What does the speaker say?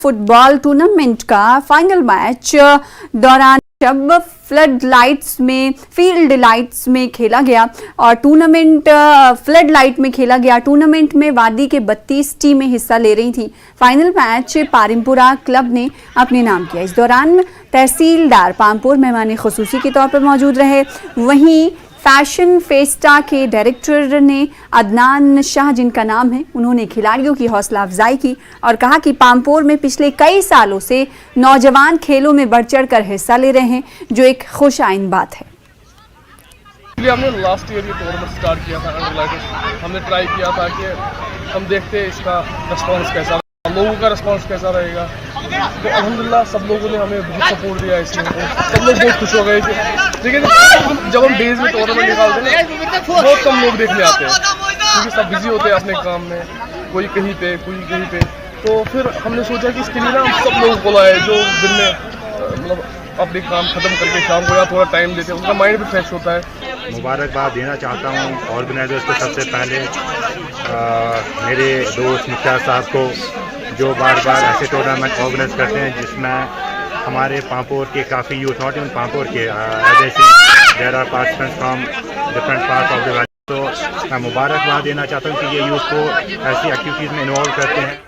Football tournament का final match दौरान जब फील्ड लाइट्स में खेला गया और टूर्नामेंट फ्लड लाइट में खेला गया। टूर्नामेंट में वादी के 32 टीमें हिस्सा ले रही थी। फाइनल मैच पारिमपुरा क्लब ने अपने नाम किया। इस दौरान तहसीलदार पामपुर मेहमान खुसूसी के तौर पर मौजूद रहे। वहीं फैशन फेस्टा के डायरेक्टर ने अदनान शाह, जिनका नाम है, उन्होंने खिलाड़ियों की हौसला अफजाई की और कहा कि पामपुर में पिछले कई सालों से नौजवान खेलों में बढ़ चढ़ कर हिस्सा ले रहे हैं, जो एक खुश आइंद बात है। हमने लास्ट ईयर ये टूर्नामेंट स्टार्ट किया था। हमने ट्राई किया था कि हम देखते हैं इसका रिस्पॉन्स कैसा, लोगों का रिस्पॉन्स कैसा रहेगा। तो अल्हम्दुलिल्लाह सब लोगों ने हमें बहुत सपोर्ट दिया इसमें। सब लोग बहुत खुश हो गए थे। लेकिन जब हम डेज में टूर्नामेंट निकालते हैं बहुत कम लोग देखने आते हैं, क्योंकि सब बिजी होते हैं अपने काम में, कोई कहीं पे कोई कहीं पे। तो फिर हमने सोचा कि इसके लिए ना हम सब लोगों को लाए जो दिन में मतलब अपने काम खत्म करके शाम को या थोड़ा टाइम देते हैं, उनका माइंड भी फ्रेश होता है। मुबारकबाद देना चाहता हूँ ऑर्गेनाइजर्स को सबसे पहले, मेरे दोस्त मुख्तार साहब को, जो बार बार ऐसे टूर्नामेंट ऑर्गेनाइज करते हैं जिसमें हमारे पामपुर के काफ़ी यूथ, नॉट इन पामपुर के, there are participants from different parts of the valley. तो मैं मुबारकबाद देना चाहता हूँ कि ये यूथ को ऐसी एक्टिविटीज़ में इन्वॉल्व करते हैं।